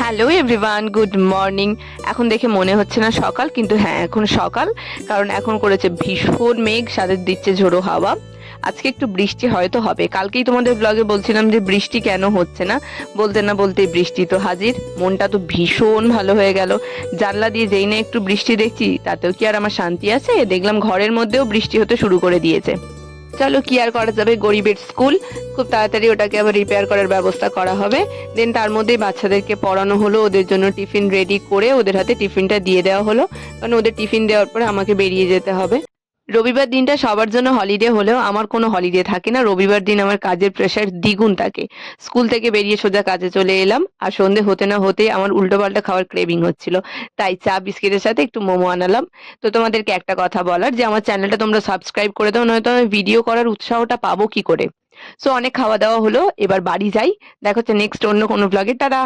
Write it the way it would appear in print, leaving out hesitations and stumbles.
Hello everyone, good morning. এখন দেখে মনে হচ্ছে না সকাল, কিন্তু হ্যাঁ এখন সকাল। কারণ এখন করেছে ভীষণ মেঘ, সাথে দিচ্ছে ঝোড়ো হাওয়া। আজকে একটু বৃষ্টি হয়তো হবে। কালকেই তোমাদের ব্লগে বলছিলাম যে বৃষ্টি কেন হচ্ছে না, বলতে না বলতেই বৃষ্টি তো হাজির। মনটা তো ভীষণ ভালো হয়ে গেল। জানলা দিয়ে যেই না একটু বৃষ্টি দেখছি, তাতেও কি আর আমার শান্তি আছে? দেখলাম ঘরের মধ্যেও বৃষ্টি হতে শুরু করে দিয়েছে। চলো, কি আর করা যাবে, গরিবের স্কুল। খুব তাড়াতাড়ি ওটাকে আবার রিপেয়ার করার ব্যবস্থা করা হবে। দেন তার মধ্যেই বাচ্চাদেরকে পড়ানো হলো, ওদের জন্য টিফিন রেডি করে ওদের হাতে টিফিনটা দিয়ে দেওয়া হলো। কারণ ওদের টিফিন দেওয়ার পরে আমাকে বেরিয়ে যেতে হবে। রবিবার দিনটা সবার জন্য হলিডে হলেও আমার কোনো হলিডে থাকে না। রবিবার দিন আমার কাজের প্রেশার দ্বিগুণ থাকে। স্কুল থেকে বেরিয়ে সোজা কাজে চলে এলাম, আর সন্ধে হতে না হতেই আমার উল্টোপাল্টা খাওয়ার ক্রেভিং হচ্ছিল। তাই চা বিস্কিটের সাথে একটু মোমো আনালাম। তো তোমাদেরকে একটা কথা বলার, যে আমার চ্যানেলটা তোমরা সাবস্ক্রাইব করে দাও, নয়তো আমি ভিডিও করার উৎসাহটা পাবো কি করে। সো অনেক খাওয়া দাওয়া হলো, এবার বাড়ি যাই। দেখা হচ্ছে নেক্সট অন্য কোনো ব্লগে। টাটা।